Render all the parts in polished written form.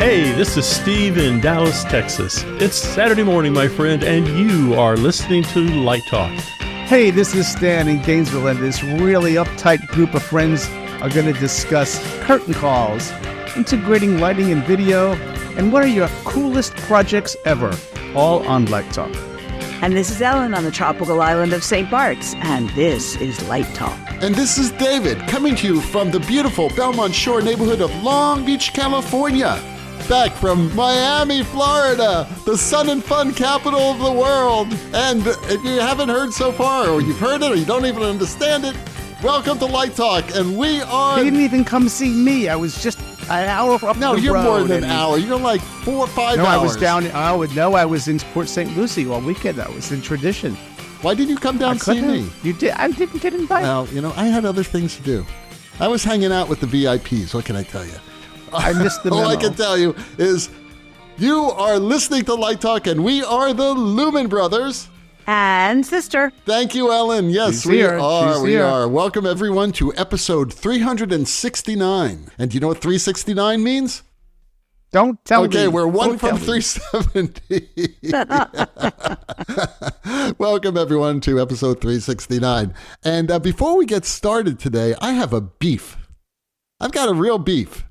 Hey, this is Steve in Dallas, Texas. It's Saturday morning, my friend, and you are listening to Light Talk. Hey, this is Stan in Gainesville, and this really uptight group of friends are going to discuss curtain calls, integrating lighting and video, and what are your coolest projects ever, all on Light Talk. And this is Ellen on the tropical island of St. Bart's, and this is Light Talk. And this is David, coming to you from the beautiful Belmont Shore neighborhood of Long Beach, California. Back from Miami, Florida, the sun and fun capital of the world. And if you haven't heard so far, or you've heard it, or you don't even understand it, welcome to Light Talk, and we are... He didn't even come see me. I was just an hour up the road. No, you're more than an hour. You're like 4 or 5 hours. No, I was down... I was in Port St. Lucie all weekend. That was in tradition. Why didn't you come down and see me? You did. I didn't get invited. Well, I had other things to do. I was hanging out with the VIPs. What can I tell you? I missed the memo. All I can tell you is you are listening to Light Talk, and we are the Lumen Brothers. And sister. Thank you, Ellen. Yes, we are. Welcome, everyone, to episode 369. And do you know what 369 means? Don't tell me. Okay, we're one from 370. Welcome, everyone, to episode 369. And before we get started today, I have a beef. I've got a real beef.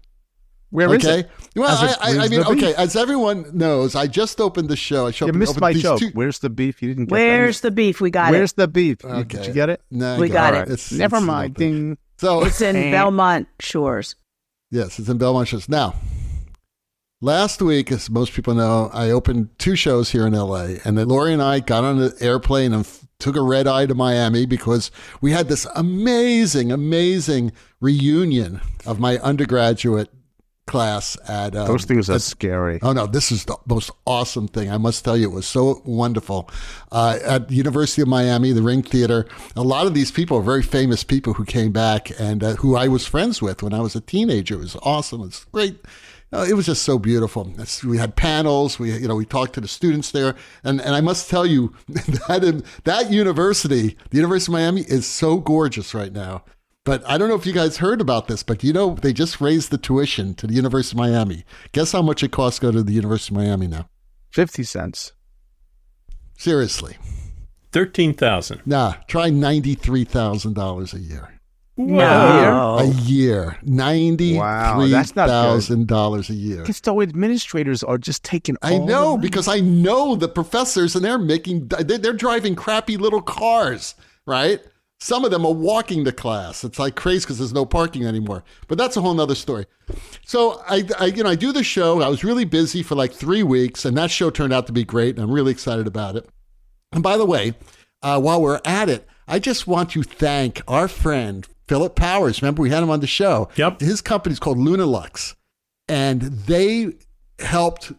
Where is it? Well, I mean, okay, as everyone knows, I just opened the show. You missed my joke. Where's the beef? You didn't get Where's the beef? We got it. Where's the beef? Okay. Did you get it? No, we got it. Never mind. Ding. So it's in Belmont Shores. Yes, it's in Belmont Shores. Now, last week, as most people know, I opened 2 shows here in LA, and then Lori and I got on an airplane and took a red eye to Miami because we had this amazing, amazing reunion of my undergraduate class at those things are scary. Oh no, this is the most awesome thing. I must tell you, it was so wonderful. At the University of Miami, the Ring Theater, a lot of these people are very famous people who came back and who I was friends with when I was a teenager. It was awesome. It was great. It was just so beautiful. We had panels. We talked to the students there, and I must tell you that university, the University of Miami, is so gorgeous right now. But I don't know if you guys heard about this, but they just raised the tuition to the University of Miami. Guess how much it costs to go to the University of Miami now? 50 cents. Seriously. $13,000. Nah, try $93,000 a year. No. A year. $93,000 a year. Because the administrators are just taking all I know, the money. because I know the professors, and they're driving crappy little cars, right? Some of them are walking to class. It's like crazy because there's no parking anymore. But that's a whole nother story. So I do the show. I was really busy for like 3 weeks, and that show turned out to be great, and I'm really excited about it. And by the way, while we're at it, I just want to thank our friend, Philip Powers. Remember, we had him on the show. Yep. His company's called LunaLUX, and they helped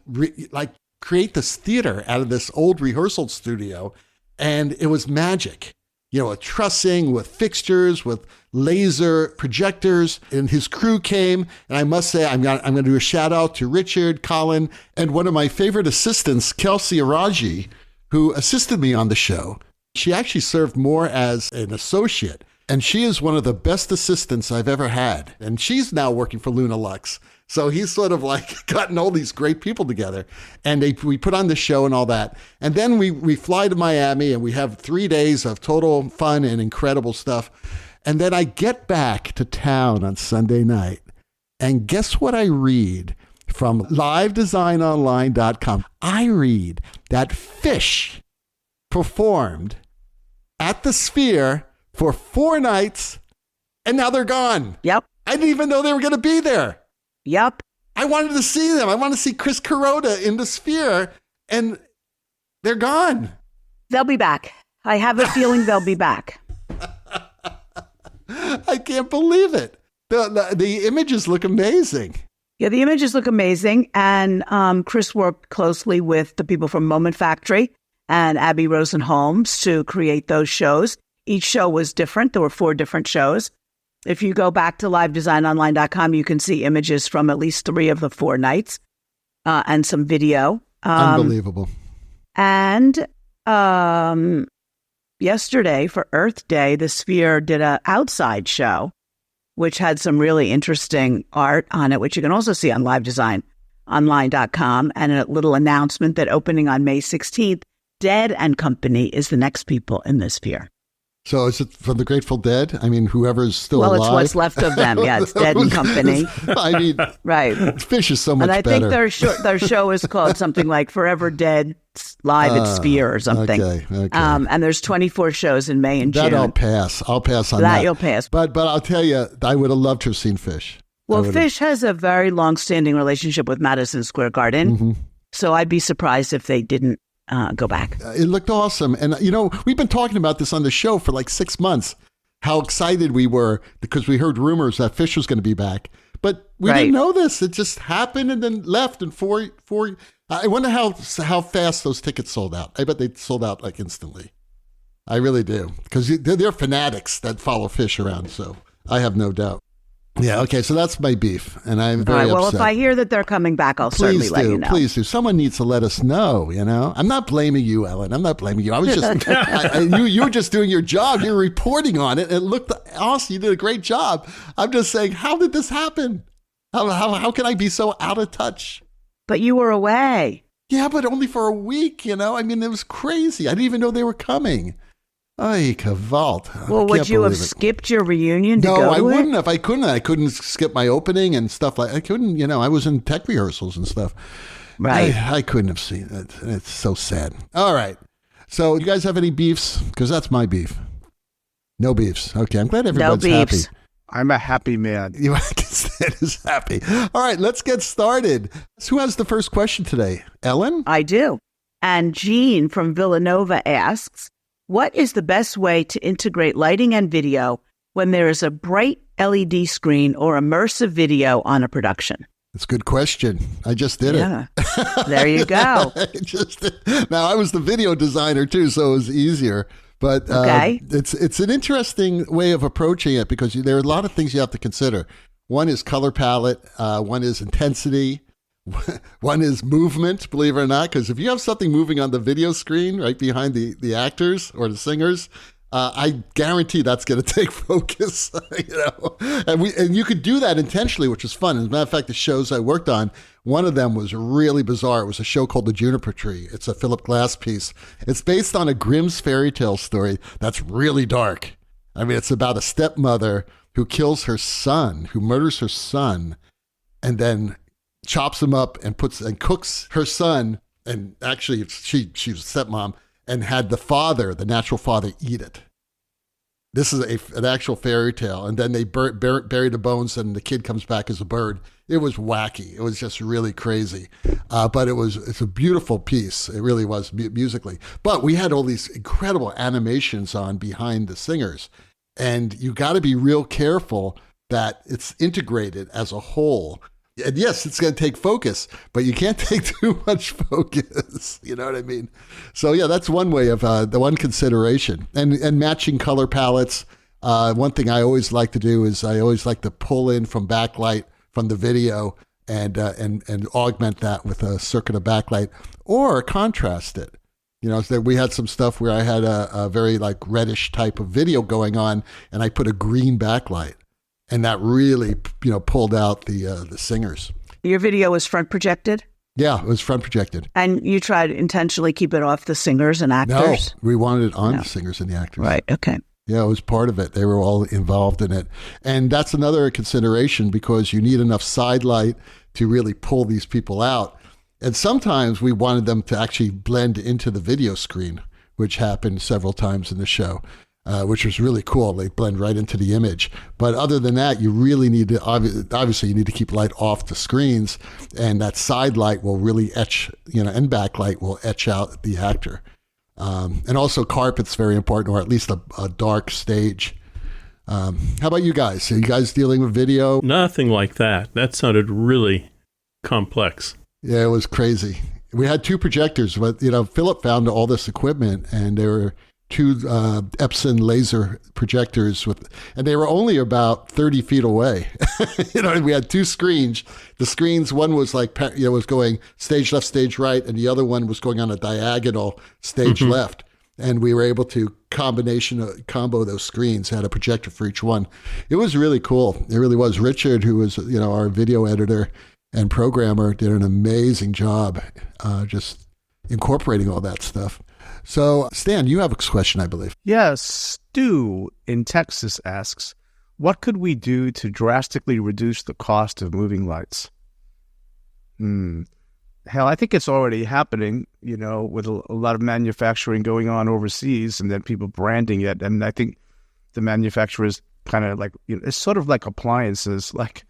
create this theater out of this old rehearsal studio, and it was magic. A trussing with fixtures, with laser projectors, and his crew came. And I must say, I'm going to do a shout out to Richard, Colin, and one of my favorite assistants, Kelsey Araji, who assisted me on the show. She actually served more as an associate, and she is one of the best assistants I've ever had. And she's now working for LunaLUX. So he's sort of like gotten all these great people together, and we put on the show and all that. And then we fly to Miami, and we have 3 days of total fun and incredible stuff. And then I get back to town on Sunday night, and guess what I read from livedesignonline.com? I read that Phish performed at the Sphere for 4 nights, and now they're gone. Yep. I didn't even know they were going to be there. Yep. I wanted to see them. I want to see Chris Kuroda in the Sphere, and they're gone. They'll be back. I have a feeling they'll be back. I can't believe it. The images look amazing. Yeah, the images look amazing. And Chris worked closely with the people from Moment Factory and Abby Rosen-Holmes to create those shows. Each show was different. There were 4 different shows. If you go back to livedesignonline.com, you can see images from at least 3 of the 4 nights and some video. Unbelievable. And yesterday for Earth Day, the Sphere did an outside show, which had some really interesting art on it, which you can also see on Live Design. online.com, and a little announcement that opening on May 16th, Dead and Company is the next people in this sphere. So is it from the Grateful Dead? I mean, whoever's still alive? Well, it's what's left of them. Yeah, it's Dead and Company. I mean, right. Phish is so much better. And I think their show is called something like Forever Dead Live at Sphere or something. Okay. And there's 24 shows in May and June. That I'll pass. I'll pass on that. That you'll pass. But I'll tell you, I would have loved to have seen Phish. Well, Phish has a very long-standing relationship with Madison Square Garden. Mm-hmm. So I'd be surprised if they didn't go back. It looked awesome. And, we've been talking about this on the show for like 6 months, how excited we were because we heard rumors that Phish was going to be back. But we didn't know this. It just happened and then left. And I wonder how fast those tickets sold out. I bet they sold out like instantly. I really do. Because they're fanatics that follow Phish around. So I have no doubt. Yeah, okay, so that's my beef, and I'm very upset. Well, if I hear that they're coming back, I'll certainly let you know. Please do. Someone needs to let us know, I'm not blaming you, Ellen. I'm not blaming you. I was just, you were just doing your job. You were reporting on it. It looked awesome. You did a great job. I'm just saying, how did this happen? How can I be so out of touch? But you were away. Yeah, but only for a week, I mean, it was crazy. I didn't even know they were coming. Ay, Kavalt. Well, would you have skipped your reunion to go to it? No, I wouldn't have. I couldn't skip my opening and stuff I couldn't, I was in tech rehearsals and stuff. Right. I couldn't have seen it. It's so sad. All right. So you guys have any beefs? Because that's my beef. No beefs. Okay. I'm glad everybody's happy. I'm a happy man. You is happy. All right. Let's get started. Who has the first question today? Ellen? I do. And Jean from Villanova asks, what is the best way to integrate lighting and video when there is a bright LED screen or immersive video on a production? That's a good question. I just did it. There you go. Now, I was the video designer too, so it was easier. But it's an interesting way of approaching it because there are a lot of things you have to consider. One is color palette. One is intensity. One is movement, believe it or not, because if you have something moving on the video screen right behind the actors or the singers, I guarantee that's going to take focus. And you could do that intentionally, which is fun. As a matter of fact, the shows I worked on, one of them was really bizarre. It was a show called The Juniper Tree. It's a Philip Glass piece. It's based on a Grimm's fairy tale story that's really dark. I mean, it's about a stepmother who kills her son, who murders her son, and then chops him up and cooks her son, and actually she was a stepmom, and had the natural father, eat it. This is an actual fairy tale, and then they bury the bones, and the kid comes back as a bird. It was wacky. It was just really crazy, but it's a beautiful piece. It really was musically. But we had all these incredible animations on behind the singers, and you got to be real careful that it's integrated as a whole. And yes, it's going to take focus, but you can't take too much focus. You know what I mean? So yeah, that's one way of the one consideration. And matching color palettes. One thing I always like to do is I always like to pull in from backlight from the video and augment that with a circuit of backlight or contrast it. So we had some stuff where I had a very like reddish type of video going on, and I put a green backlight. And that really, pulled out the singers. Your video was front projected? Yeah, it was front projected. And you tried to intentionally keep it off the singers and actors? No, we wanted it on the singers and the actors. Right, okay. Yeah, it was part of it. They were all involved in it. And that's another consideration because you need enough side light to really pull these people out. And sometimes we wanted them to actually blend into the video screen, which happened several times in the show. Which was really cool. They blend right into the image. But other than that, you really need to, obviously you need to keep light off the screens, and that side light will really etch, and backlight will etch out the actor. And also carpet's very important, or at least a dark stage. How about you guys? Are you guys dealing with video? Nothing like that. That sounded really complex. Yeah, it was crazy. We had 2 projectors, but, Philip found all this equipment, and there were 2 Epson laser projectors and they were only about 30 feet away. We had 2 screens. The screens, one was like, was going stage left, stage right, and the other one was going on a diagonal stage left. And we were able to combo those screens, had a projector for each one. It was really cool. It really was. Richard, who was, our video editor, and programmer did an amazing job just incorporating all that stuff. So, Stan, you have a question, I believe. Yes, Stu in Texas asks, what could we do to drastically reduce the cost of moving lights? Hell, I think it's already happening, with a lot of manufacturing going on overseas and then people branding it. And I think the manufacturers kind of like, it's sort of like appliances. Like,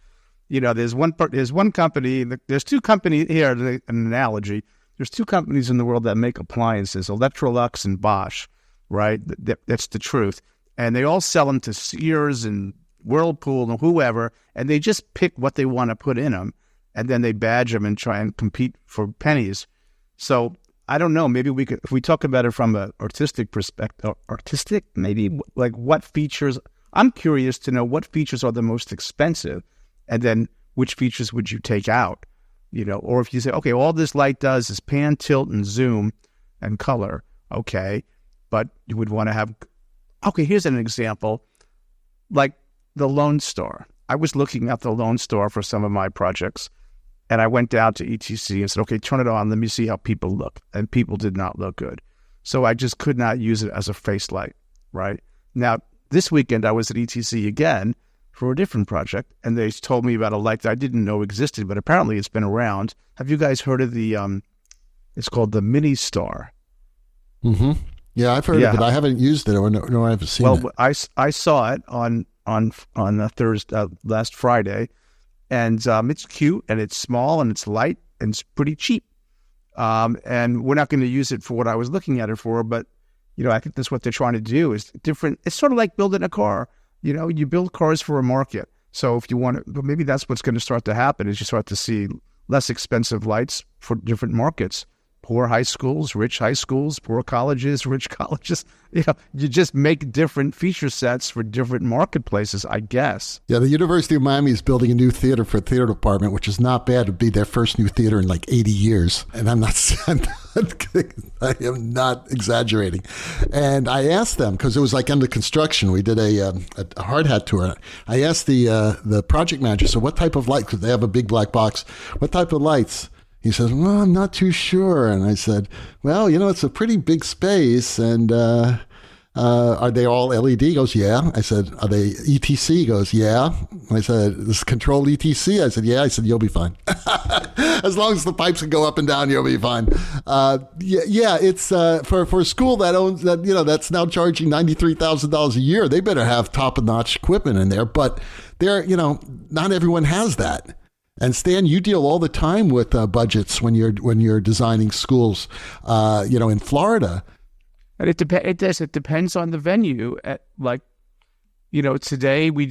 there's one company, there's two companies here, an analogy. There's two companies in the world that make appliances, LunaLUX and Bosch, right? That's the truth. And they all sell them to Sears and Whirlpool and whoever, and they just pick what they want to put in them, and then they badge them and try and compete for pennies. So I don't know. Maybe we could, if we talk about it from an artistic perspective, maybe like what features, I'm curious to know what features are the most expensive, and then which features would you take out? Or if you say, okay, all this light does is pan, tilt, and zoom and color. Okay. But you would want to have, okay, here's an example. Like the Lone Star. I was looking at the Lone Star for some of my projects, and I went down to ETC and said, okay, turn it on. Let me see how people look. And people did not look good. So I just could not use it as a face light, right? Now, this weekend I was at ETC again for a different project, and they told me about a light that I didn't know existed, but apparently it's been around. Have you guys heard of the, it's called the Mini Star? Mm-hmm. Yeah, I've heard of it. I haven't used it, nor I've seen it. Well, I saw it on Thursday, last Friday, and it's cute, and it's small, and it's light, and it's pretty cheap. And we're not going to use it for what I was looking at it for, but, I think that's what they're trying to do is different. It's sort of like building a car. You build cars for a market. So if you want to, but maybe that's what's going to start to happen is you start to see less expensive lights for different markets. Poor high schools, rich high schools, poor colleges, rich colleges. You just make different feature sets for different marketplaces, I guess. Yeah, the University of Miami is building a new theater for a theater department, which is not bad. It'd be their first new theater in like 80 years. And I am not exaggerating. And I asked them, because it was like under construction. We did a hard hat tour. I asked the project manager, so what type of light, because they have a big black box, what type of lights? He says, well, I'm not too sure. And I said, well, it's a pretty big space. And are they all LED? He goes, yeah. I said, are they ETC? He goes, yeah. I said, this is controlled ETC? I said, yeah. I said, you'll be fine. As long as the pipes can go up and down, you'll be fine. It's for a school that owns that, that's now charging $93,000 a year. They better have top-notch equipment in there. But not everyone has that. And Stan, you deal all the time with budgets when you're designing schools, in Florida. And it depends on the venue. Today we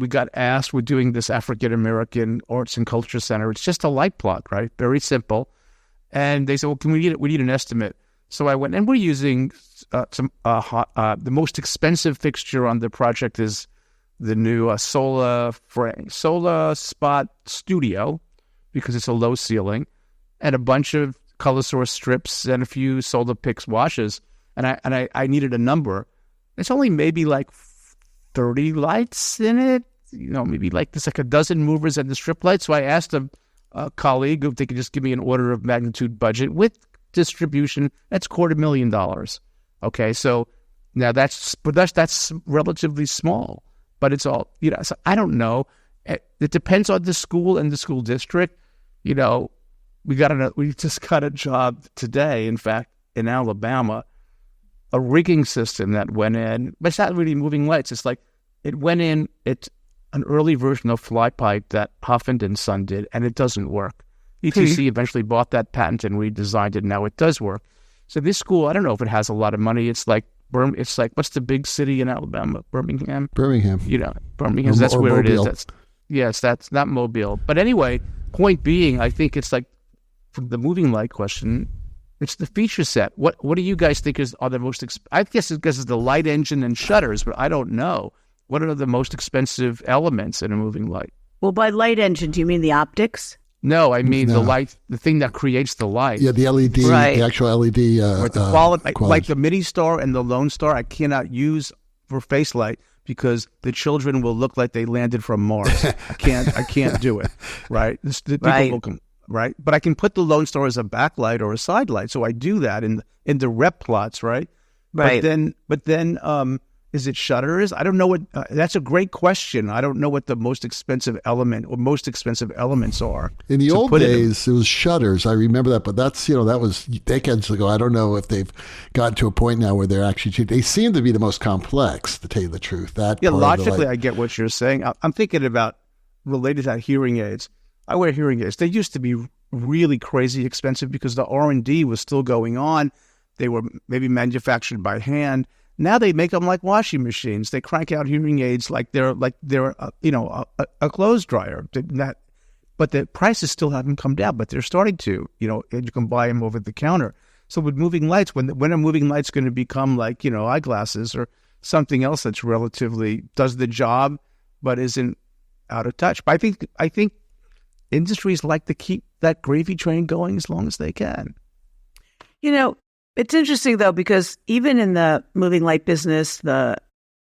got asked, we're doing this African American Arts and Culture Center. It's just a light plot, right? Very simple. And they said, well, we need an estimate. So I went, and we're using the most expensive fixture on the project is the new Solar Spot Studio, because it's a low ceiling, and a bunch of color source strips and a few Solar Pix washes. And I needed a number. It's only maybe like 30 lights in it, maybe like there's like a dozen movers and the strip lights. So I asked a colleague if they could just give me an order of magnitude budget with distribution. That's $250,000. Okay, so now that's relatively small. But it's all, so I don't know. It depends on the school and the school district. We just got a job today, in fact, in Alabama, a rigging system that went in, but it's not really moving lights. It's like, it went in, it's an early version of fly pipe that Huffington and Son did, and it doesn't work. ETC eventually bought that patent and redesigned it, and now it does work. So this school, I don't know if it has a lot of money. It's like, what's the big city in Alabama? Birmingham. Birmingham. That's where Mobile. It is. That's not Mobile. But anyway, point being, I think it's like, from the moving light question, it's the feature set. What do you guys think are the most? I guess it's the light engine and shutters, but I don't know. What are the most expensive elements in a moving light? Well, by light engine, do you mean the optics? No, I mean the light, the thing that creates the light. Yeah, the LED, right. The actual LED. The quality. Like the Mini Star and the Lone Star, I cannot use for face light because the children will look like they landed from Mars. I can't do it, right? The people right? But I can put the Lone Star as a backlight or a side light, so I do that in the rep plots, right? Right. But then, is it shutters? I don't know what. That's a great question. I don't know what the most expensive element or most expensive elements are. In the old days, it was shutters. I remember that, but that's that was decades ago. I don't know if they've gotten to a point now where they're actually. They seem to be the most complex, to tell you the truth. Logically, I get what you're saying. I'm thinking about related to hearing aids. I wear hearing aids. They used to be really crazy expensive because the R&D was still going on. They were maybe manufactured by hand. Now they make them like washing machines. They crank out hearing aids like they're a clothes dryer. But the prices still haven't come down. But they're starting to. And you can buy them over the counter. So with moving lights, when are moving lights going to become like eyeglasses or something else that's relatively does the job but isn't out of touch? But I think industries like to keep that gravy train going as long as they can. It's interesting, though, because even in the moving light business, the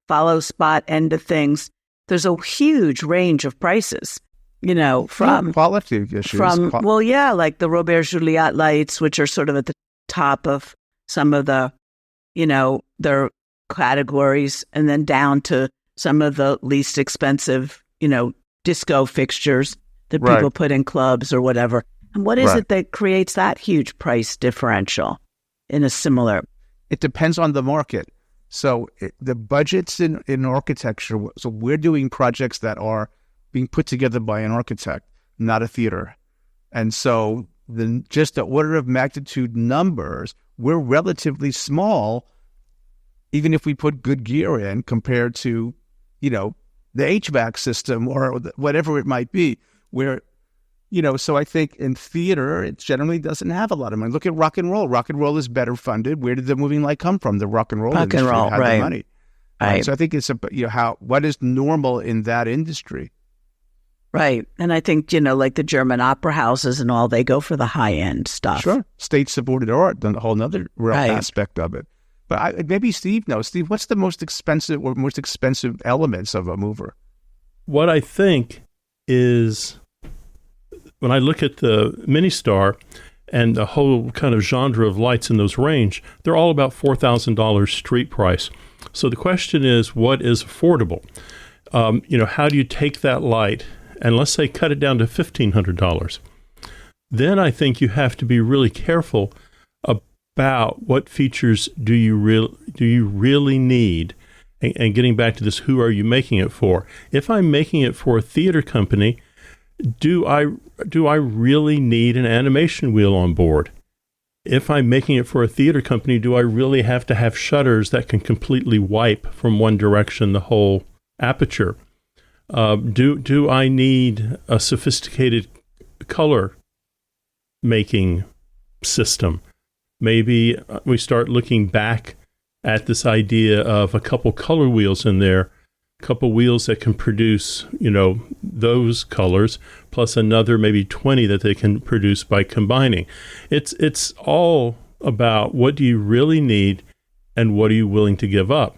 follow spot end of things, there's a huge range of prices, from quality issues. Like the Robert Juliet lights, which are sort of at the top of some of the, their categories, and then down to some of the least expensive, disco fixtures that people put in clubs or whatever. And what is it that creates that huge price differential? In a similar, it depends on the market. So the budgets in architecture. So we're doing projects that are being put together by an architect, not a theater. And so just the order of magnitude numbers, we're relatively small, even if we put good gear in compared to, the HVAC system or whatever it might be. So I think in theater, it generally doesn't have a lot of money. Look at rock and roll. Rock and roll is better funded. Where did the moving light come from? The rock and roll industry had the money. Right. So I think it's what is normal in that industry. Right. And I think, like the German opera houses and all, they go for the high end stuff. Sure. State-supported art, the whole other real aspect of it. But maybe Steve knows. Steve, what's the most expensive elements of a mover? What I think is, when I look at the Mini Star and the whole kind of genre of lights in those range, they're all about $4,000 street price. So the question is, what is affordable? How do you take that light and let's say cut it down to $1,500? Then I think you have to be really careful about what features do you really need. And getting back to this, who are you making it for? If I'm making it for a theater company, do I really need an animation wheel on board? If I'm making it for a theater company, do I really have to have shutters that can completely wipe from one direction the whole aperture? Do I need a sophisticated color making system? Maybe we start looking back at this idea of a couple color wheels in there, couple wheels that can produce, those colors, plus another maybe 20 that they can produce by combining. It's all about what do you really need and what are you willing to give up.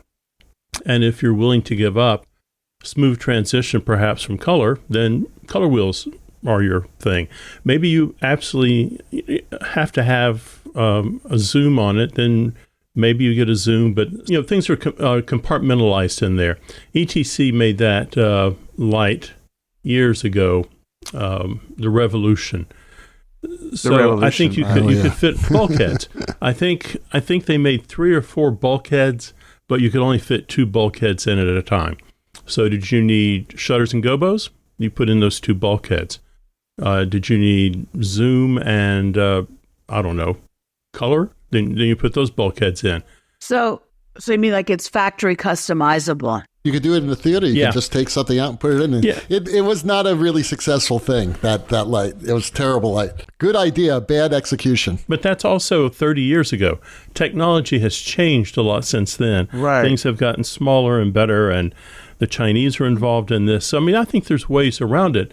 And if you're willing to give up smooth transition perhaps from color, then color wheels are your thing. Maybe you absolutely have to have a zoom on it, then maybe you get a zoom, but things are compartmentalized in there. ETC made that light years ago, the Revolution. I think you could fit bulkheads. I think they made 3 or 4 bulkheads, but you could only fit 2 bulkheads in it at a time. So did you need shutters and gobos? You put in those 2 bulkheads. Did you need zoom and color? Then you put those bulkheads in. So you mean like it's factory customizable? You could do it in the theater. You could just take something out and put it in. And it was not a really successful thing, that light. It was a terrible light. Good idea, bad execution. But that's also 30 years ago. Technology has changed a lot since then. Right. Things have gotten smaller and better, and the Chinese are involved in this. So, I think there's ways around it.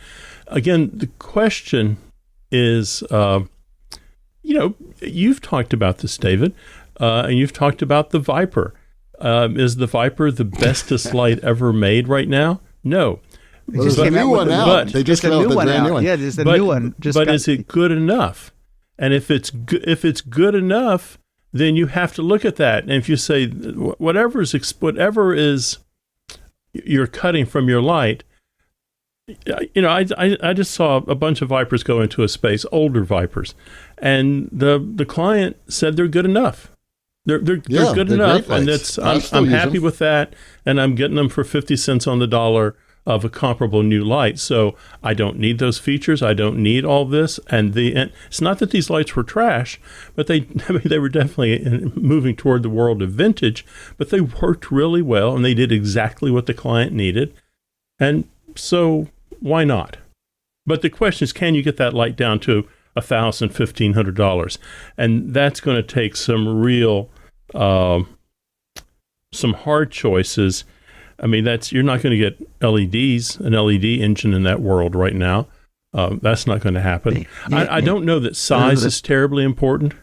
Again, the question is, you've talked about this, David, and you've talked about the Viper. Is the Viper the bestest light ever made right now? No. Well, there's a new one out. They just came out with a brand new one. Yeah, there's a new one. But is it good enough? And if it's good enough, then you have to look at that. And if you say whatever is you're cutting from your light, I just saw a bunch of Vipers go into a space, older Vipers, and the client said they're good enough. They're good enough, and I'm happy with that, and I'm getting them for 50 cents on the dollar of a comparable new light. So I don't need those features. I don't need all this. And it's not that these lights were trash, but they were definitely moving toward the world of vintage, but they worked really well, and they did exactly what the client needed. And so why not? But the question is, can you get that light down to $1,000, $1,500? And that's going to take some real, some hard choices. I mean, you're not going to get an LED engine in that world right now. That's not going to happen. I don't know that size is terribly important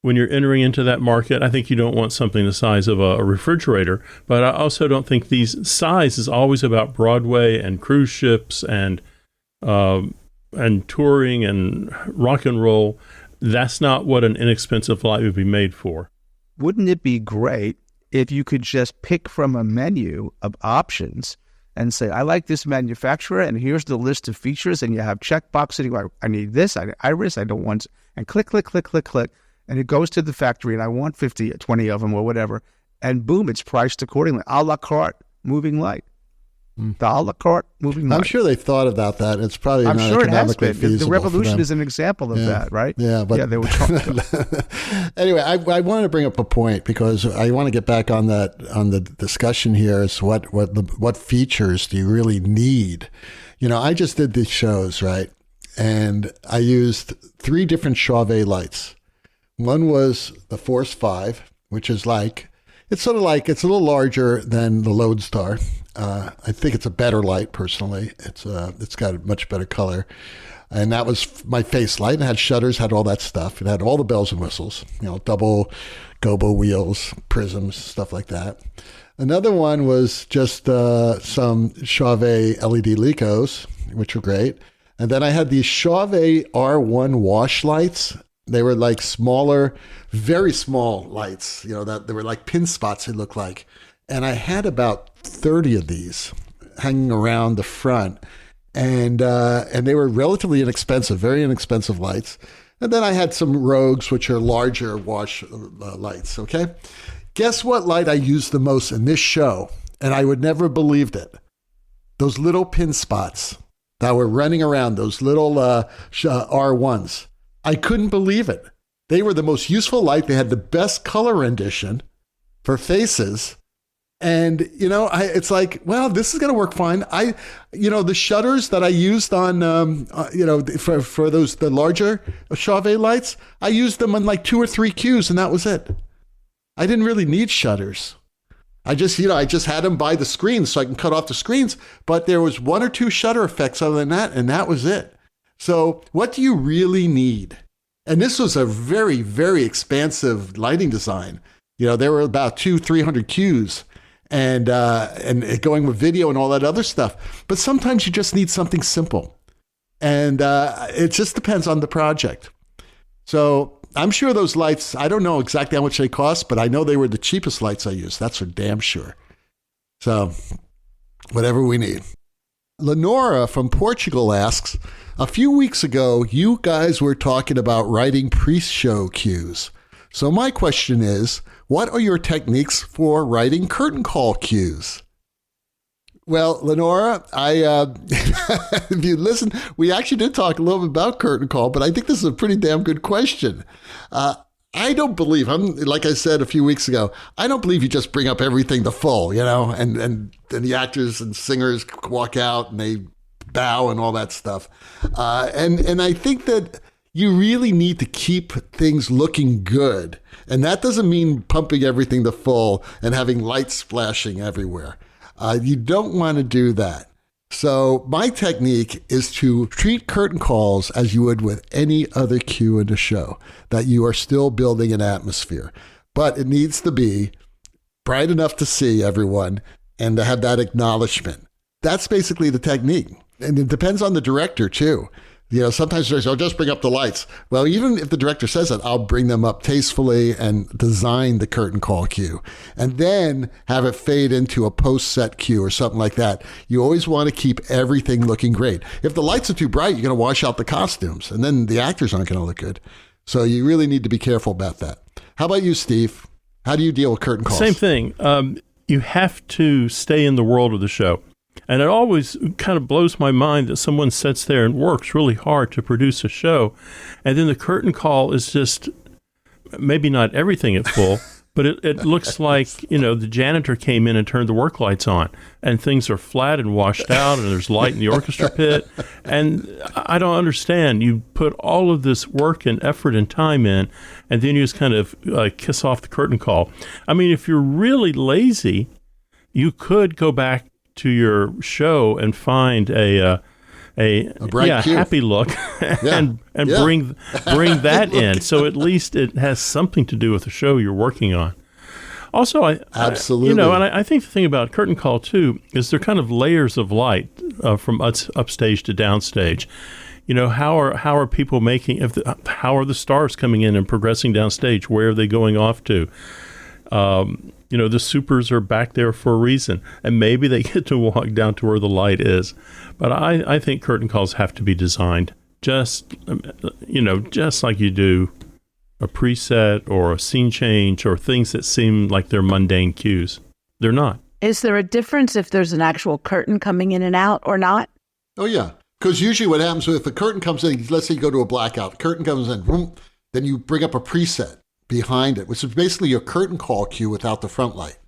when you're entering into that market. I think you don't want something the size of a refrigerator, but I also don't think size is always about Broadway and cruise ships and touring and rock and roll. That's not what an inexpensive light would be made for. Wouldn't it be great if you could just pick from a menu of options and say, I like this manufacturer, and here's the list of features, and you have checkboxes, and you go, I need this, Iris, I don't want, and click, click, click, click, click, and it goes to the factory, and I want 50, 20 of them or whatever, and boom, it's priced accordingly. Alacart Moving Light. The Alacart Moving Light. I'm sure they thought about that. It's probably not sure economically it has been. feasible. The Revolution is an example of that, right? Yeah, but they were talking about. Anyway, I wanted to bring up a point because I want to get back on the discussion here. Is what features do you really need? I just did these shows, right? And I used 3 different Chauvet lights. One was the Force 5, which is it's a little larger than the Lodestar. I think it's a better light personally. It's got a much better color. And that was my face light. It had shutters, had all that stuff. It had all the bells and whistles, double gobo wheels, prisms, stuff like that. Another one was just some Chauvet LED Licos, which were great. And then I had these Chauvet R1 wash lights. They were like smaller, very small lights, that they were like pin spots, it looked like. And I had about 30 of these hanging around the front. And they were relatively inexpensive, very inexpensive lights. And then I had some Rogues, which are larger wash lights, okay? Guess what light I used the most in this show? And I would never have believed it. Those little pin spots that were running around, those little R1s. I couldn't believe it. They were the most useful light. They had the best color rendition for faces. And, it's like, well, this is going to work fine. The shutters that I used on, for the larger Chauvet lights, I used them on like 2 or 3 cues, and that was it. I didn't really need shutters. I just had them by the screens so I can cut off the screens, but there was 1 or 2 shutter effects other than that, and that was it. So what do you really need? And this was a very, very expansive lighting design. There were about 200-300 cues. And going with video and all that other stuff. But sometimes you just need something simple. And it just depends on the project. So I'm sure those lights, I don't know exactly how much they cost, but I know they were the cheapest lights I used. That's for damn sure. So whatever we need. Lenora from Portugal asks, a few weeks ago, you guys were talking about writing pre-show cues. So my question is, what are your techniques for writing curtain call cues? Well, Lenora, if you listen, we actually did talk a little bit about curtain call, but I think this is a pretty damn good question. I don't believe, like I said a few weeks ago, I don't believe you just bring up everything to full, and the actors and singers walk out and they bow and all that stuff. And I think that you really need to keep things looking good. And that doesn't mean pumping everything to full and having lights splashing everywhere. You don't want to do that. So my technique is to treat curtain calls as you would with any other cue in the show, that you are still building an atmosphere. But it needs to be bright enough to see everyone and to have that acknowledgement. That's basically the technique. And it depends on the director too. Sometimes directors, I'll just bring up the lights. Well, even if the director says that, I'll bring them up tastefully and design the curtain call cue and then have it fade into a post-set cue or something like that. You always want to keep everything looking great. If the lights are too bright, you're going to wash out the costumes and then the actors aren't going to look good. So you really need to be careful about that. How about you, Steve? How do you deal with curtain calls? Same thing. You have to stay in the world of the show. And it always kind of blows my mind that someone sits there and works really hard to produce a show, and then the curtain call is just maybe not everything at full, but it looks like, the janitor came in and turned the work lights on, and things are flat and washed out, and there's light in the orchestra pit. And I don't understand. You put all of this work and effort and time in, and then you just kind of kiss off the curtain call. I mean, if you're really lazy, you could go back to your show and find a bright cue. Happy look and bring that in. So at least it has something to do with the show you're working on. Also, absolutely. I think the thing about curtain call too is they're kind of layers of light from upstage to downstage. How are people making? How are the stars coming in and progressing downstage? Where are they going off to? The supers are back there for a reason, and maybe they get to walk down to where the light is. But I think curtain calls have to be designed just like you do a preset or a scene change or things that seem like they're mundane cues. They're not. Is there a difference if there's an actual curtain coming in and out or not? Oh, yeah. Because usually what happens if a curtain comes in, let's say you go to a blackout, curtain comes in, boom, then you bring up a preset behind it, which is basically your curtain call cue without the front light.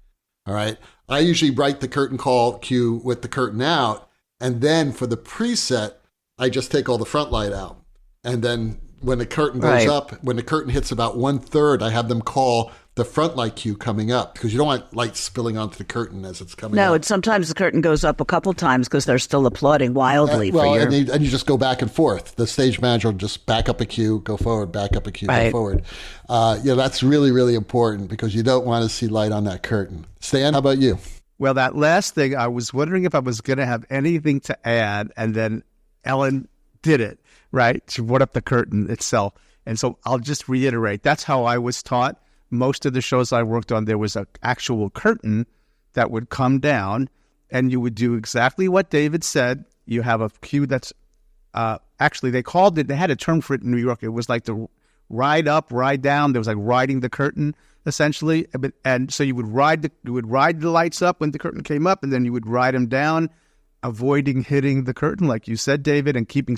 All right. I usually write the curtain call cue with the curtain out. And then for the preset, I just take all the front light out. And then when the curtain goes up, when the curtain hits about 1/3, I have them call the front light cue coming up because you don't want light spilling onto the curtain as it's coming up. No, sometimes the curtain goes up a couple times because they're still applauding wildly for your... And you just go back and forth. The stage manager will just back up a cue, go forward, back up a cue, go forward. That's really, really important because you don't want to see light on that curtain. Stan, how about you? Well, that last thing, I was wondering if I was going to have anything to add, and then Ellen did it, right? She brought up the curtain itself. And so I'll just reiterate, that's how I was taught. Most of the shows I worked on, there was an actual curtain that would come down, and you would do exactly what David said. You have a cue that's, actually they called it, they had a term for it in New York. It was like the ride up, ride down. There was like riding the curtain, essentially. And so you would ride the lights up when the curtain came up, and then you would ride them down, avoiding hitting the curtain, like you said, David, and keeping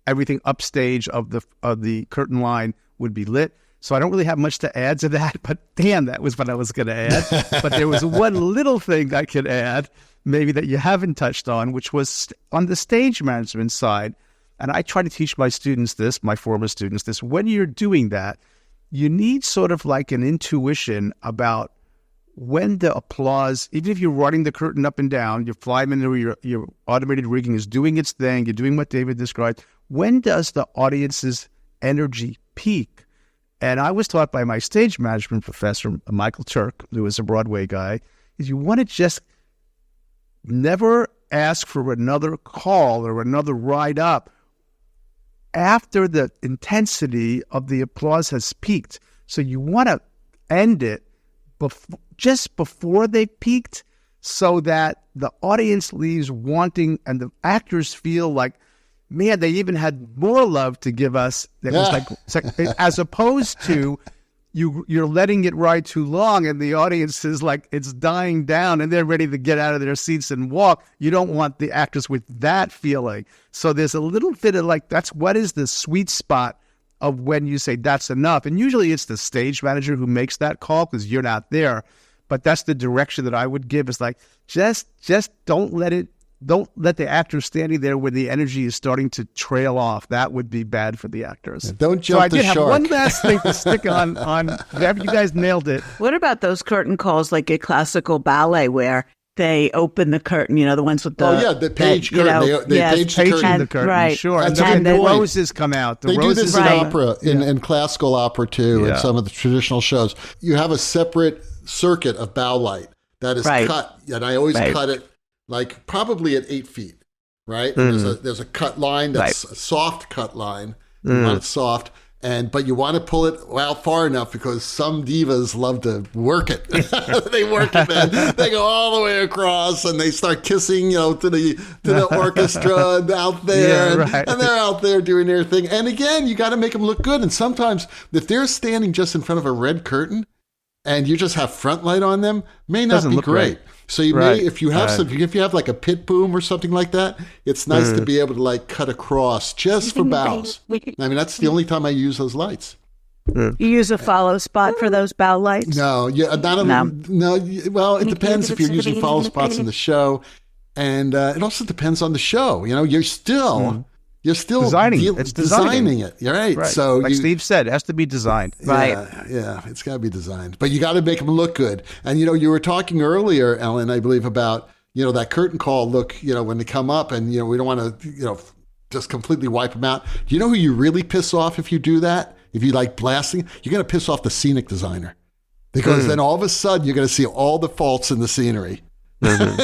everything upstage of the curtain line would be lit. So I don't really have much to add to that, but damn, that was what I was going to add. But there was one little thing I could add, maybe that you haven't touched on, which was on the stage management side. And I try to teach my students this, my former students this, when you're doing that, you need sort of like an intuition about when the applause, even if you're running the curtain up and down, your flyman or your automated rigging is doing its thing, you're doing what David described, when does the audience's energy peak? And I was taught by my stage management professor, Michael Turk, who was a Broadway guy, is you want to just never ask for another call or another ride up after the intensity of the applause has peaked. So you want to end it just before they peaked so that the audience leaves wanting and the actors feel like, man, they even had more love to give us. That was like, as opposed to you're letting it ride too long and the audience is like, it's dying down and they're ready to get out of their seats and walk. You don't want the actors with that feeling. So there's a little bit of like, what is the sweet spot of when you say that's enough? And usually it's the stage manager who makes that call because you're not there. But that's the direction that I would give is like, just don't let the actors standing there where the energy is starting to trail off. That would be bad for the actors. Yeah, don't jump the shark. So I did have one last thing to stick on. You guys nailed it. What about those curtain calls like a classical ballet where they open the curtain, the ones with the... the page curtain. They page the curtain, right. Sure. And the roses come out. They roses do this in opera, in classical opera too, Yeah. in some of the traditional shows. You have a separate circuit of bow light that is cut, and I always cut it like probably at 8 feet, right? There's a cut line that's a soft cut line. You want it soft, but you want to pull it out far enough because some divas love to work it. They work it, man. They go all the way across and they start kissing, to the orchestra out there, and they're out there doing their thing. And again, you got to make them look good. And sometimes if they're standing just in front of a red curtain and you just have front light on them, may not be great. So you may, if you have if you have like a pit boom or something like that, it's nice to be able to like cut across just for bows. I mean, that's the only time I use those lights. You use a follow spot for those bow lights? No, well, it depends if you're using follow spots in the show, and it also depends on the show. You're still designing it. You're right. So like Steve said, it has to be designed. Right. Yeah, it's got to be designed. But you got to make them look good. And, you were talking earlier, Ellen, I believe, about, that curtain call look, when they come up and, we don't want to, just completely wipe them out. Do you know who you really piss off if you do that? If you like blasting, you're going to piss off the scenic designer. Because then all of a sudden you're going to see all the faults in the scenery. You know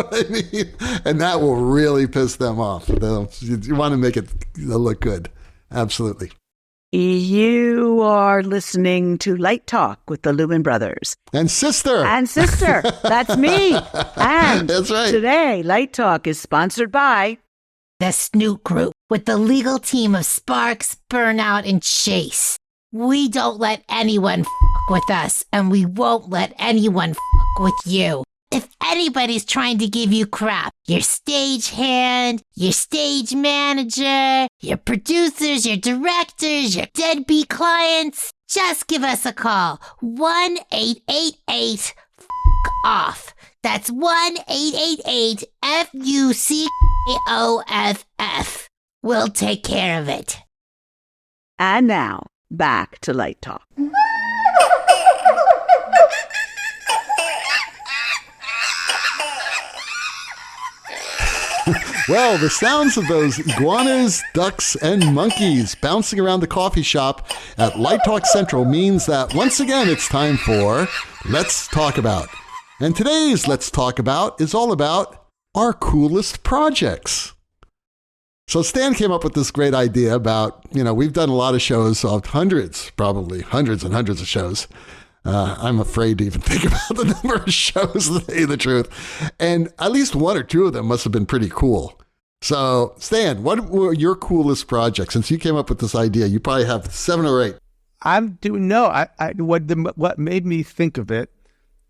what I mean? And that will really piss them off. You want to make it look good. Absolutely. You are listening to Light Talk with the Lumen Brothers. And sister. That's me. And that's right. Today, Light Talk is sponsored by the Snoot Group with the legal team of Sparks, Burnout, and Chase. We don't let anyone f*** with us, and we won't let anyone f*** with you. If anybody's trying to give you crap, your stagehand, your stage manager, your producers, your directors, your deadbeat clients, just give us a call. 1-888-FUCK-OFF. That's 1-888-FUCKOFF. We'll take care of it. And now, back to Light Talk. Well, the sounds of those iguanas, ducks, and monkeys bouncing around the coffee shop at Light Talk Central means that once again it's time for Let's Talk About. And today's Let's Talk About is all about our coolest projects. So Stan came up with this great idea about, we've done a lot of shows, hundreds and hundreds of shows. I'm afraid to even think about the number of shows, to tell you the truth. And at least one or two of them must have been pretty cool. So, Stan, what were your coolest projects? Since you came up with this idea, you probably have 7 or 8. What made me think of it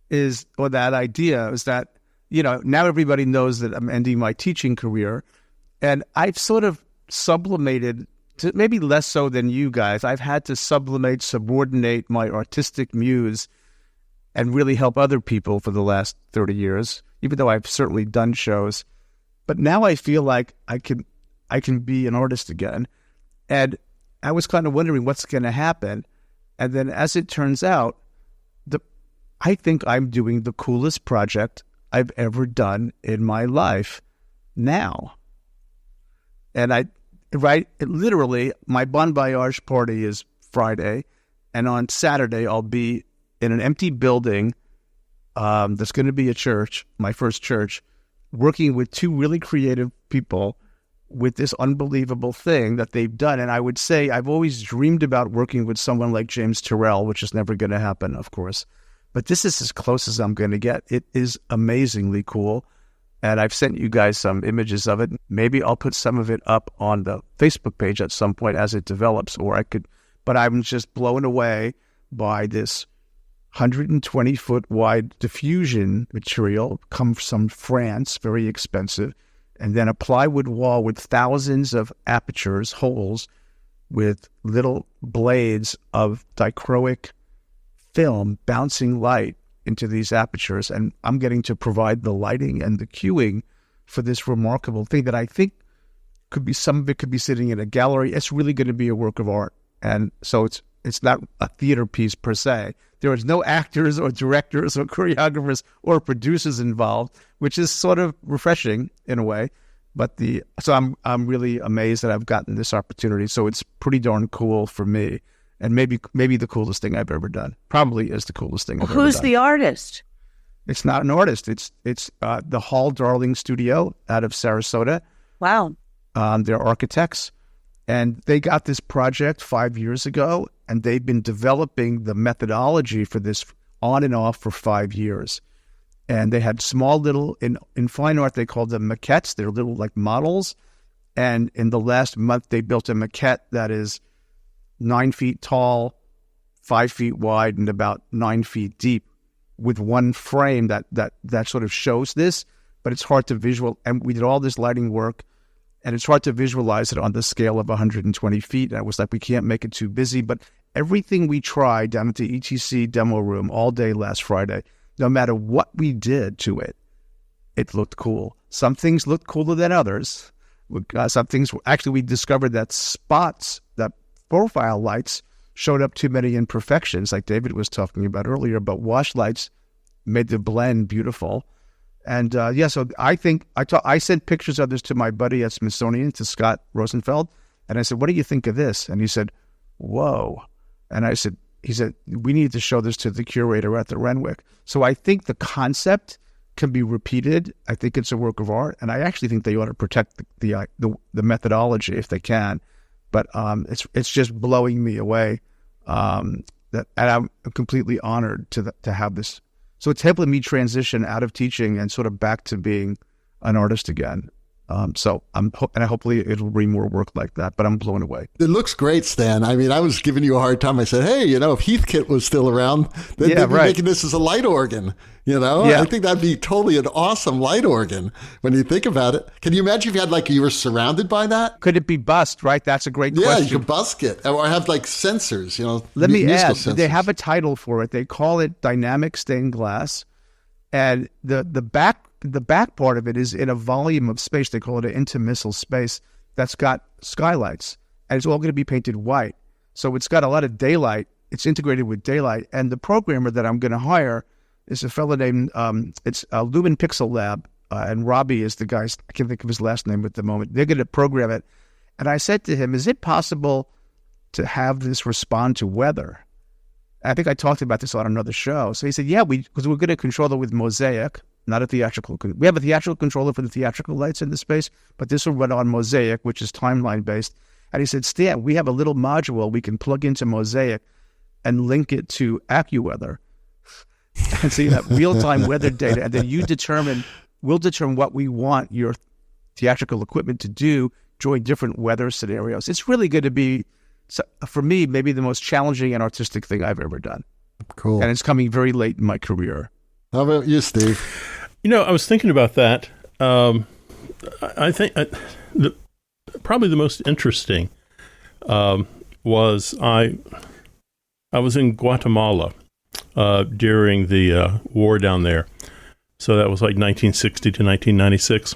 is, or that idea is that, now everybody knows that I'm ending my teaching career. And I've sort of sublimated, maybe less so than you guys, I've had to subordinate my artistic muse and really help other people for the last 30 years, even though I've certainly done shows. But now I feel like I can be an artist again. And I was kind of wondering what's going to happen. And then as it turns out, I think I'm doing the coolest project I've ever done in my life now. And literally, my Bon Voyage party is Friday, and on Saturday I'll be in an empty building that's going to be a church, my first church, working with 2 really creative people with this unbelievable thing that they've done. And I would say I've always dreamed about working with someone like James Turrell, which is never going to happen, of course. But this is as close as I'm going to get. It is amazingly cool. And I've sent you guys some images of it. Maybe I'll put some of it up on the Facebook page at some point as it develops, but I'm just blown away by this 120-foot wide diffusion material, comes from France, very expensive, and then a plywood wall with thousands of apertures, holes, with little blades of dichroic film bouncing light into these apertures, and I'm getting to provide the lighting and the cueing for this remarkable thing that I think some of it could be sitting in a gallery. It's really going to be a work of art, and so it's not a theater piece per se. There is no actors or directors or choreographers or producers involved, which is sort of refreshing in a way. So I'm really amazed that I've gotten this opportunity. So it's pretty darn cool for me, and maybe the coolest thing I've ever done. Probably is the coolest thing I've ever done. Who's the artist? It's not an artist. It's the Hall Darling Studio out of Sarasota. Wow. They're architects, and they got this project 5 years ago, and they've been developing the methodology for this on and off for 5 years. And they had small little, in fine art, they call them maquettes. They're little like models. And in the last month, they built a maquette that is 9 feet tall, 5 feet wide, and about 9 feet deep, with one frame that sort of shows this, but it's hard to visual. And we did all this lighting work, and it's hard to visualize it on the scale of 120 feet. And I was like, we can't make it too busy. But everything we tried down at the ETC demo room all day last Friday, no matter what we did to it, it looked cool. Some things looked cooler than others. Some things, actually, we discovered that spots, that profile lights, showed up too many imperfections, like David was talking about earlier, but wash lights made the blend beautiful. And so I think, I sent pictures of this to my buddy at Smithsonian, to Scott Rosenfeld, and I said, what do you think of this? And he said, whoa. And he said, we need to show this to the curator at the Renwick. So I think the concept can be repeated. I think it's a work of art, and I actually think they ought to protect the methodology if they can. But it's just blowing me away, and I'm completely honored to have this. So it's helping me transition out of teaching and sort of back to being an artist again. Hopefully it'll bring more work like that, but I'm blown away. It looks great, Stan. I mean, I was giving you a hard time. I said, hey, if Heathkit was still around, then they'd be making this as a light organ. I think that'd be totally an awesome light organ when you think about it. Can you imagine if you had you were surrounded by that? Could it be busked, right? That's a great question. Yeah, you could busk it or have sensors, Let me add, sensors. They have a title for it. They call it dynamic stained glass. And the back part of it is in a volume of space. They call it an intermissile space that's got skylights, and it's all going to be painted white. So it's got a lot of daylight. It's integrated with daylight. And the programmer that I'm going to hire is a fellow named, it's Lumen Pixel Lab, and Robbie is the guy, I can't think of his last name at the moment. They're going to program it. And I said to him, is it possible to have this respond to weather? I think I talked about this on another show. So he said, yeah, because we're going to control it with Mosaic, not a theatrical. We have a theatrical controller for the theatrical lights in the space, but this will run on Mosaic, which is timeline based. And he said, Stan, we have a little module we can plug into Mosaic and link it to AccuWeather. And so you have real-time weather data, and then we'll determine what we want your theatrical equipment to do during different weather scenarios. It's really going to be, for me, maybe the most challenging and artistic thing I've ever done. Cool. And it's coming very late in my career. How about you, Steve? I was thinking about that. I think probably the most interesting was I was in Guatemala during the war down there. So that was 1960 to 1996.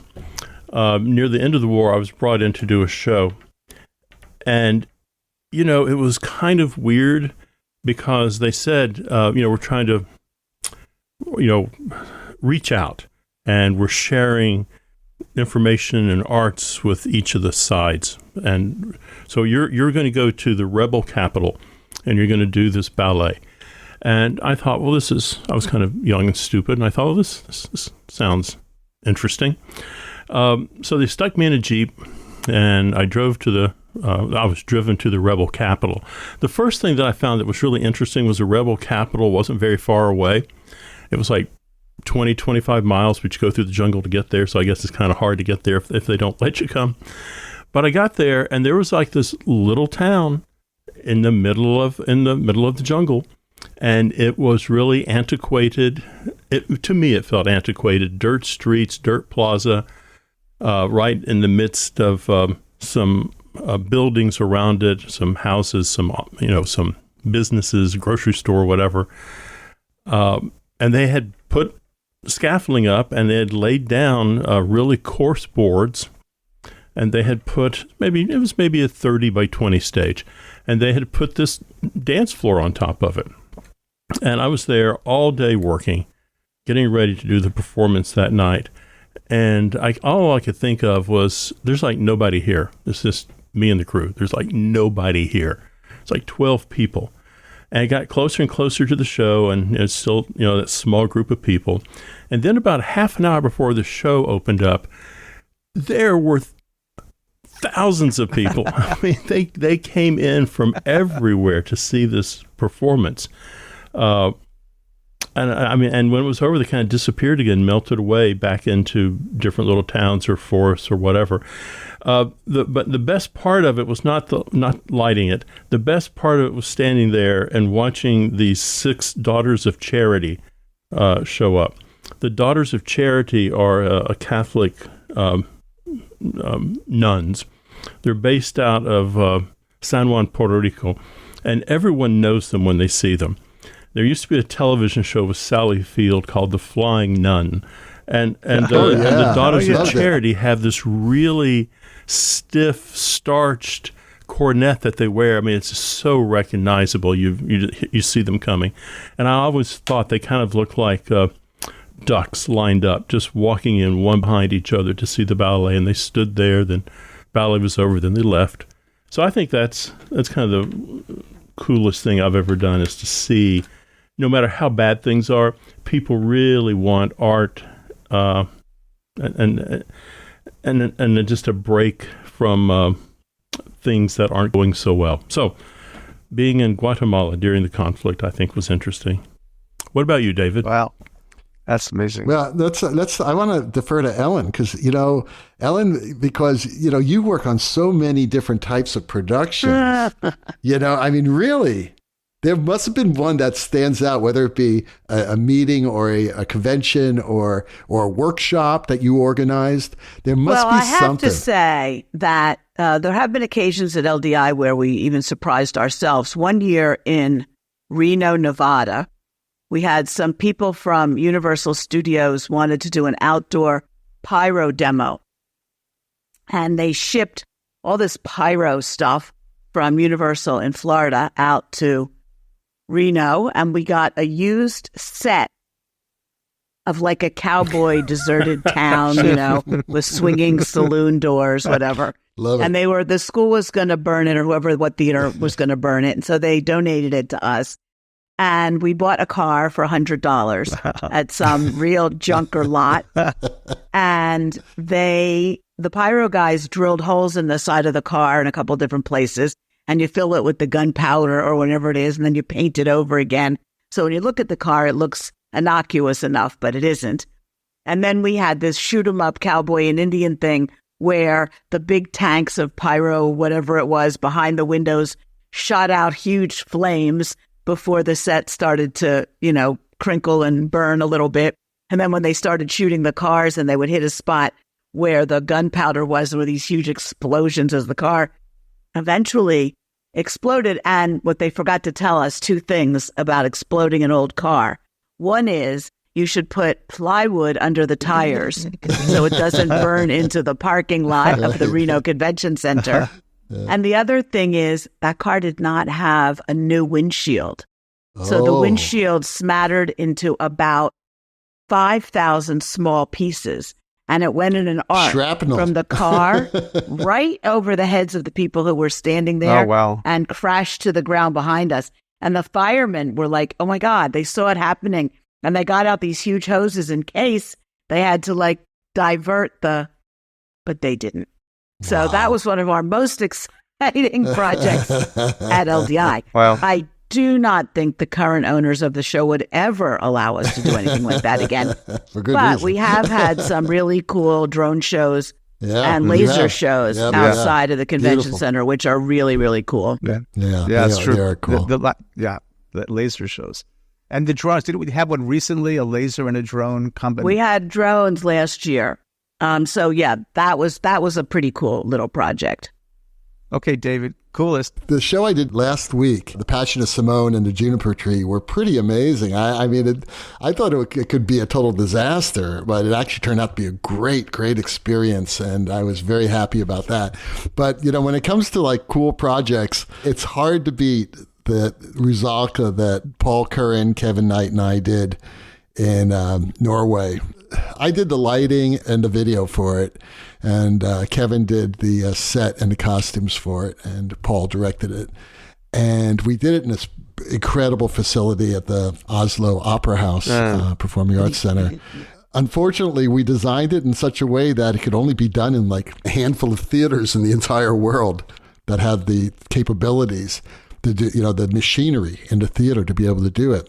Near the end of the war, I was brought in to do a show. And, it was kind of weird because they said, we're trying to, reach out, and we're sharing information and arts with each of the sides. And so you're going to go to the rebel capital, and you're going to do this ballet. And I thought, well, I was kind of young and stupid, and I thought, well, this sounds interesting. So they stuck me in a Jeep, and I was driven to the rebel capital. The first thing that I found that was really interesting was the rebel capital wasn't very far away. It was 20, 25 miles, but you go through the jungle to get there. So I guess it's kind of hard to get there if they don't let you come. But I got there, and there was this little town in the middle of the jungle, and it was really antiquated. To me, it felt antiquated. Dirt streets, dirt plaza, right in the midst of some buildings around it, some houses, some businesses, grocery store, whatever. And they had put scaffolding up, and they had laid down really coarse boards, and they had put maybe a 30 by 20 stage, and they had put this dance floor on top of it. And I was there all day working, getting ready to do the performance that night. And all I could think of was, there's nobody here. It's just me and the crew. There's nobody here. It's like 12 people. And it got closer and closer to the show, and it's still, that small group of people. And then about half an hour before the show opened up, there were thousands of people. I mean, they came in from everywhere to see this performance. And when it was over, they kind of disappeared again, melted away back into different little towns or forests or whatever. But the best part of it was not lighting it. The best part of it was standing there and watching these 6 Daughters of Charity show up. The Daughters of Charity are a Catholic nuns. They're based out of San Juan, Puerto Rico, and everyone knows them when they see them. There used to be a television show with Sally Field called The Flying Nun, and the Daughters of Charity have this really stiff, starched cornet that they wear. I mean, it's so recognizable. You see them coming, and I always thought they kind of looked like ducks lined up, just walking in one behind each other to see the ballet. And they stood there. Then ballet was over. Then they left. So I think that's kind of the coolest thing I've ever done, is to see, no matter how bad things are, people really want art, and just a break from things that aren't going so well. So, being in Guatemala during the conflict, I think, was interesting. What about you, David? Wow, that's amazing. Well, I want to defer to Ellen because you work on so many different types of productions. I mean, really. There must have been one that stands out, whether it be a meeting or a convention or a workshop that you organized. There must be something. Well, I have to say that there have been occasions at LDI where we even surprised ourselves. One year in Reno, Nevada, we had some people from Universal Studios wanted to do an outdoor pyro demo. And they shipped all this pyro stuff from Universal in Florida out to Reno, and we got a used set of like a cowboy deserted town, with swinging saloon doors, whatever. Love it. And the school was going to burn it, or what theater was going to burn it. And so they donated it to us. And we bought a car for $100 at some real junker lot. And the pyro guys drilled holes in the side of the car in a couple different places. And you fill it with the gunpowder or whatever it is, and then you paint it over again. So when you look at the car, it looks innocuous enough, but it isn't. And then we had this shoot-'em-up cowboy and Indian thing where the big tanks of pyro, whatever it was, behind the windows shot out huge flames before the set started to, crinkle and burn a little bit. And then when they started shooting the cars and they would hit a spot where the gunpowder was, there were these huge explosions as the car eventually exploded. And what they forgot to tell us, 2 things about exploding an old car. One is you should put plywood under the tires so it doesn't burn into the parking lot of the Reno Convention Center. And the other thing is that car did not have a new windshield. So the windshield smattered into about 5,000 small pieces. And it went in an arc from the car right over the heads of the people who were standing there. Oh, wow. And crashed to the ground behind us. And the firemen were like, oh, my God, they saw it happening. And they got out these huge hoses in case they had to divert but they didn't. So that was one of our most exciting projects at LDI. Wow. I do not think the current owners of the show would ever allow us to do anything like that again. For good but reason. we have had some really cool drone shows and laser shows outside of the convention center, which are really, really cool. Yeah, that's true. They are cool. The laser shows. And the drones, didn't we have one recently, a laser and a drone company? We had drones last year. That was a pretty cool little project. Okay, David, coolest. The show I did last week, The Passion of Simone and the Juniper Tree, were pretty amazing. I thought it could be a total disaster, but it actually turned out to be a great, great experience, and I was very happy about that. But, when it comes to cool projects, it's hard to beat the Rusalka that Paul Curran, Kevin Knight, and I did in Norway. I did the lighting and the video for it, and Kevin did the set and the costumes for it, and Paul directed it. And we did it in this incredible facility at the Oslo Opera House Performing Arts Center. Unfortunately, we designed it in such a way that it could only be done in like a handful of theaters in the entire world that have the capabilities to do, the machinery in the theater to be able to do it.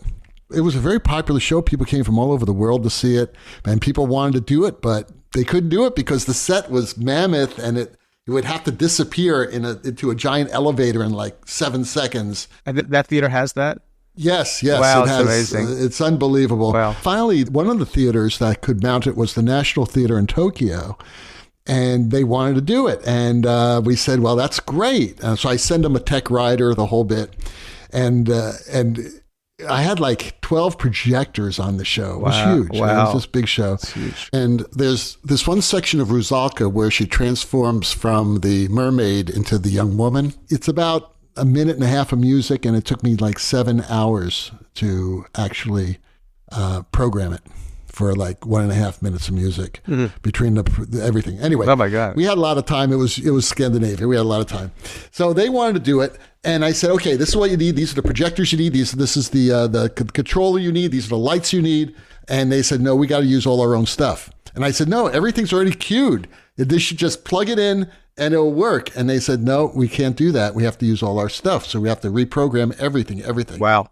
It was a very popular show. People came from all over the world to see it, and people wanted to do it, but they couldn't do it because the set was mammoth, and it would have to disappear into a giant elevator in like 7 seconds. And that theater has that? Yes. Wow, it has, it's amazing. It's unbelievable. Wow. Finally, one of the theaters that could mount it was the National Theater in Tokyo, and they wanted to do it. And we said, well, that's great. So I send them a tech rider, the whole bit. And I had like 12 projectors on the show. It was huge. Wow. It was this big show. It's huge. And there's this one section of Rusalka where she transforms from the mermaid into the young woman. It's about a minute and a half of music, and it took me like 7 hours to actually program it for like 1.5 minutes of music between everything. Anyway, oh my God, we had a lot of time. It was Scandinavia. We had a lot of time. So they wanted to do it. And I said, okay, this is what you need. These are the projectors you need. This is the controller you need. These are the lights you need. And they said, no, we got to use all our own stuff. And I said, no, everything's already queued. They should just plug it in and it'll work. And they said, no, we can't do that. We have to use all our stuff. So we have to reprogram everything. Wow.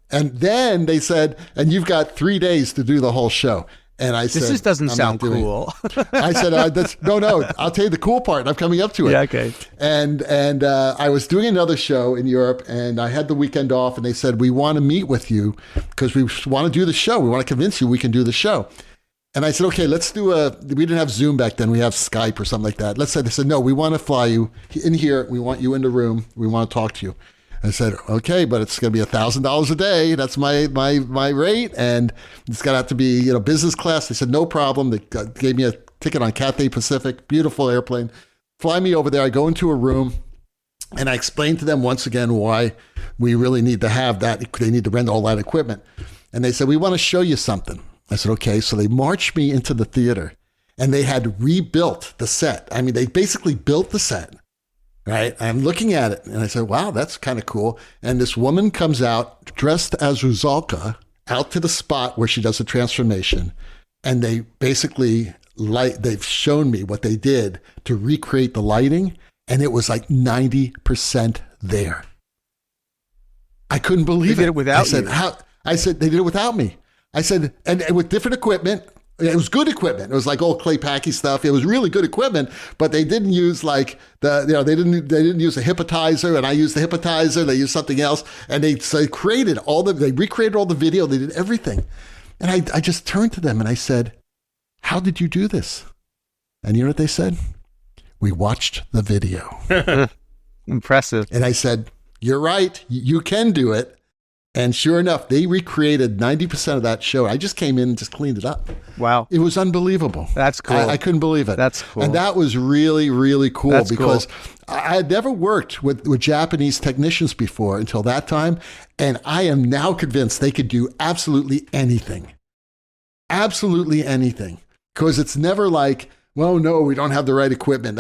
And then they said, and you've got 3 days to do the whole show. And I said, this just doesn't sound cool. I said, no, I'll tell you the cool part. I'm coming up to it. Yeah, okay. And I was doing another show in Europe, and I had the weekend off, and they said, we want to meet with you because we want to do the show. We want to convince you we can do the show. And I said, okay, let's do we didn't have Zoom back then. We have Skype or something like that. They said, no, we want to fly you in here. We want you in the room. We want to talk to you. I said, okay, but it's going to be $1,000 a day. That's my rate. And it's going to have to be, business class. They said, no problem. They gave me a ticket on Cathay Pacific, beautiful airplane. Fly me over there. I go into a room and I explained to them once again why we really need to have that. They need to rent all that equipment. And they said, we want to show you something. I said, okay. So they marched me into the theater and they had rebuilt the set. I mean, they basically built the set. Right. I'm looking at it and I said, wow, that's kind of cool. And this woman comes out dressed as Rusalka out to the spot where she does the transformation. And they basically they've shown me what they did to recreate the lighting. And it was like 90% there. I couldn't believe they did it without you. I said, they did it without me. I said, and with different equipment. It was good equipment. It was like old Clay Packy stuff. It was really good equipment, but they didn't use like they didn't use a hypnotizer, and I used the hypnotizer. They used something else, and they recreated all the video. They did everything, and I just turned to them and I said, "How did you do this?" And you know what they said? We watched the video. Impressive. And I said, "You're right. You can do it." And sure enough, they recreated 90% of that show. I just came in and just cleaned it up. Wow. It was unbelievable. That's cool. I couldn't believe it. That's cool. And that was really, really cool. That's because cool. I had never worked with Japanese technicians before until that time. And I am now convinced they could do absolutely anything. Absolutely anything. Because it's never like, well, no, we don't have the right equipment.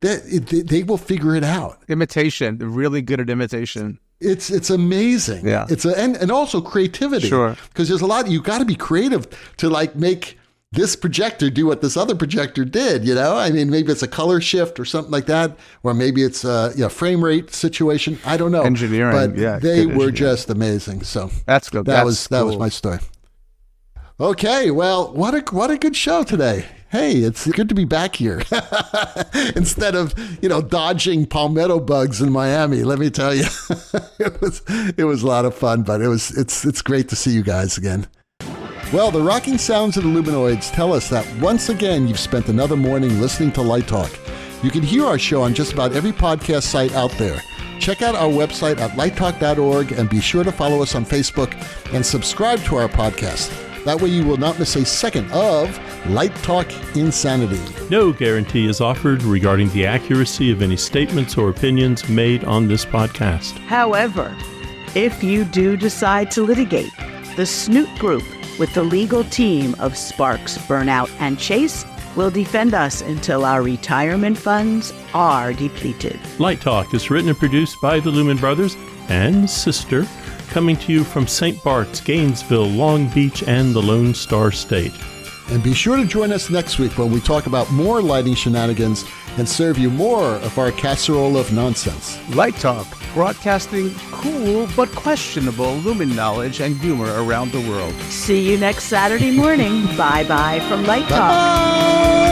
They will figure it out. Imitation. They're really good at imitation. It's amazing. Yeah. And also creativity. Sure. Because there's a lot, you got to be creative to like make this projector do what this other projector did, I mean, maybe it's a color shift or something like that, or maybe it's a frame rate situation. I don't know. Engineering. But yeah, they were just amazing. So that's good. That was my story. Okay. Well, what a good show today. Hey, it's good to be back here instead of, dodging palmetto bugs in Miami. Let me tell you, it was a lot of fun, but it's great to see you guys again. Well, the rocking sounds of the Luminoids tell us that once again, you've spent another morning listening to Light Talk. You can hear our show on just about every podcast site out there. Check out our website at lighttalk.org and be sure to follow us on Facebook and subscribe to our podcast. That way you will not miss a second of Light Talk Insanity. No guarantee is offered regarding the accuracy of any statements or opinions made on this podcast. However, if you do decide to litigate, the Snoot Group with the legal team of Sparks, Burnout, and Chase will defend us until our retirement funds are depleted. Light Talk is written and produced by the Lumen Brothers and Sister, coming to you from St. Bart's, Gainesville, Long Beach, and the Lone Star State. And be sure to join us next week when we talk about more lighting shenanigans and serve you more of our casserole of nonsense. Light Talk, broadcasting cool but questionable Lumen knowledge and humor around the world. See you next Saturday morning. Bye-bye from Light Talk. Bye-bye.